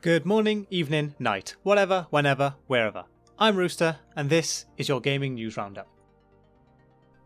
Good morning, evening, night, whatever, whenever, wherever. I'm Rooster, and this is your Gaming News Roundup.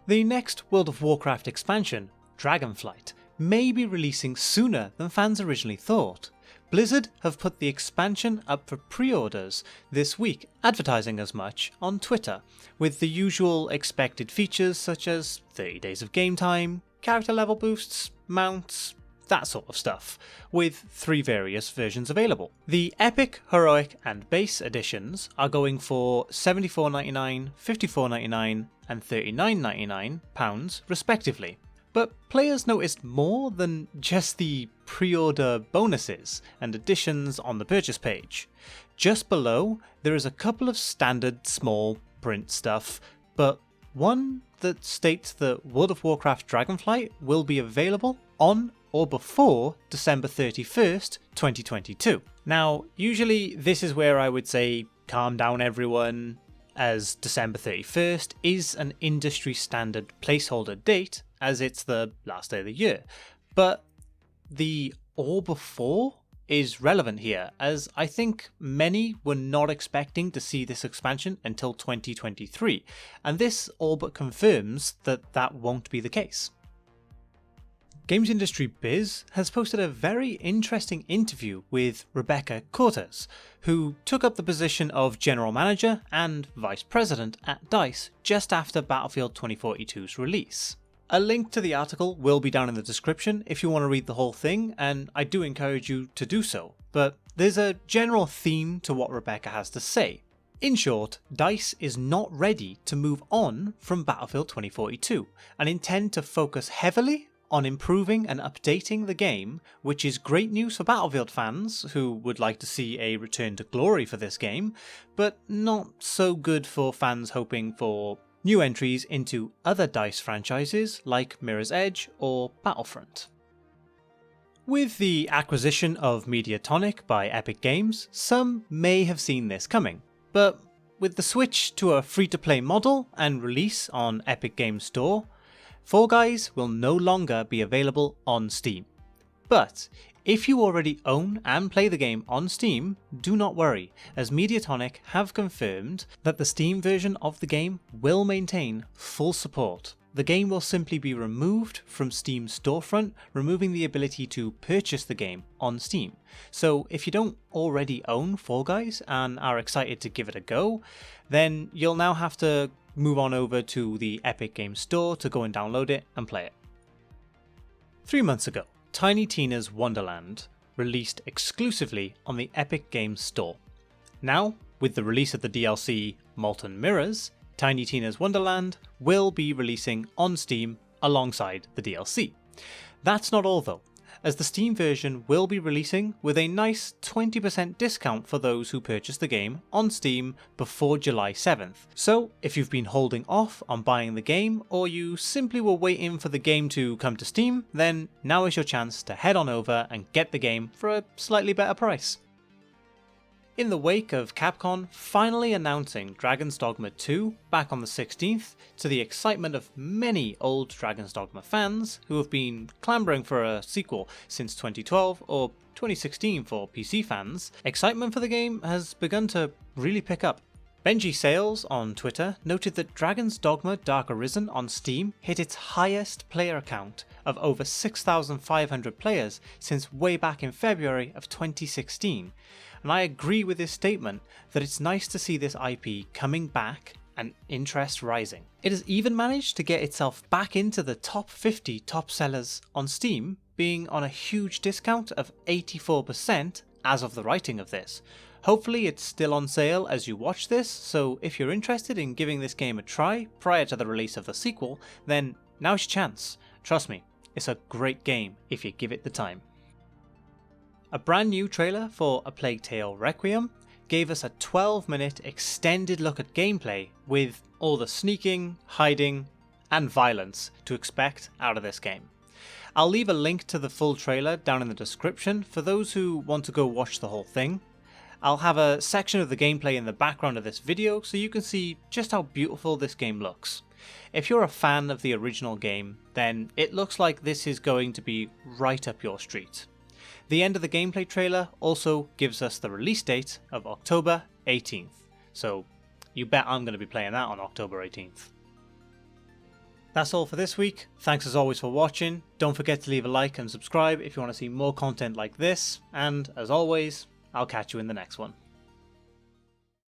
The next World of Warcraft expansion, Dragonflight, may be releasing sooner than fans originally thought. Blizzard have put the expansion up for pre-orders this week, advertising as much on Twitter, with the usual expected features such as 30 days of game time, character level boosts, mounts, that sort of stuff, with 3 various versions available. The Epic, Heroic and Base editions are going for $74.99, $54.99 and £39.99 respectively. But players noticed more than just the pre-order bonuses and additions on the purchase page. Just below, there is a couple of standard small print stuff, but one that states that World of Warcraft Dragonflight will be available on or before December 31st, 2022. Now, usually this is where I would say calm down everyone, as December 31st is an industry standard placeholder date, as it's the last day of the year. But the or before is relevant here, as I think many were not expecting to see this expansion until 2023, and this all but confirms that that won't be the case. Games Industry Biz has posted a very interesting interview with Rebecca Cortez, who took up the position of General Manager and Vice President at DICE just after Battlefield 2042's release. A link to the article will be down in the description if you want to read the whole thing, and I do encourage you to do so, but there's a general theme to what Rebecca has to say. In short, DICE is not ready to move on from Battlefield 2042 and intend to focus heavily on improving and updating the game, which is great news for Battlefield fans who would like to see a return to glory for this game, but not so good for fans hoping for new entries into other DICE franchises like Mirror's Edge or Battlefront. With the acquisition of Mediatonic by Epic Games, some may have seen this coming, but with the switch to a free-to-play model and release on Epic Games Store, Fall Guys will no longer be available on Steam. But if you already own and play the game on Steam, do not worry, as Mediatonic have confirmed that the Steam version of the game will maintain full support. The game will simply be removed from Steam's storefront, removing the ability to purchase the game on Steam. So if you don't already own Fall Guys and are excited to give it a go, then you'll now have to move on over to the Epic Games Store to go and download it and play it. 3 months ago, Tiny Tina's Wonderland released exclusively on the Epic Games Store. Now, with the release of the DLC Molten Mirrors, Tiny Tina's Wonderland will be releasing on Steam alongside the DLC. That's not all though, as the Steam version will be releasing with a nice 20% discount for those who purchase the game on Steam before July 7th. So if you've been holding off on buying the game, or you simply were waiting for the game to come to Steam, then now is your chance to head on over and get the game for a slightly better price. In the wake of Capcom finally announcing Dragon's Dogma 2 back on the 16th, to the excitement of many old Dragon's Dogma fans who have been clambering for a sequel since 2012 or 2016 for PC fans, excitement for the game has begun to really pick up. Benji Sales on Twitter noted that Dragon's Dogma Dark Arisen on Steam hit its highest player count of over 6,500 players since way back in February of 2016. And I agree with this statement that it's nice to see this IP coming back and interest rising. It has even managed to get itself back into the top 50 top sellers on Steam, being on a huge discount of 84% as of the writing of this. Hopefully it's still on sale as you watch this, so if you're interested in giving this game a try prior to the release of the sequel, then now's your chance. Trust me, it's a great game if you give it the time. A brand new trailer for A Plague Tale Requiem gave us a 12-minute extended look at gameplay with all the sneaking, hiding, and violence to expect out of this game. I'll leave a link to the full trailer down in the description for those who want to go watch the whole thing. I'll have a section of the gameplay in the background of this video so you can see just how beautiful this game looks. If you're a fan of the original game, then it looks like this is going to be right up your street. The end of the gameplay trailer also gives us the release date of October 18th, so you bet I'm going to be playing that on October 18th. That's all for this week. Thanks as always for watching. Don't forget to leave a like and subscribe if you want to see more content like this, and as always, I'll catch you in the next one.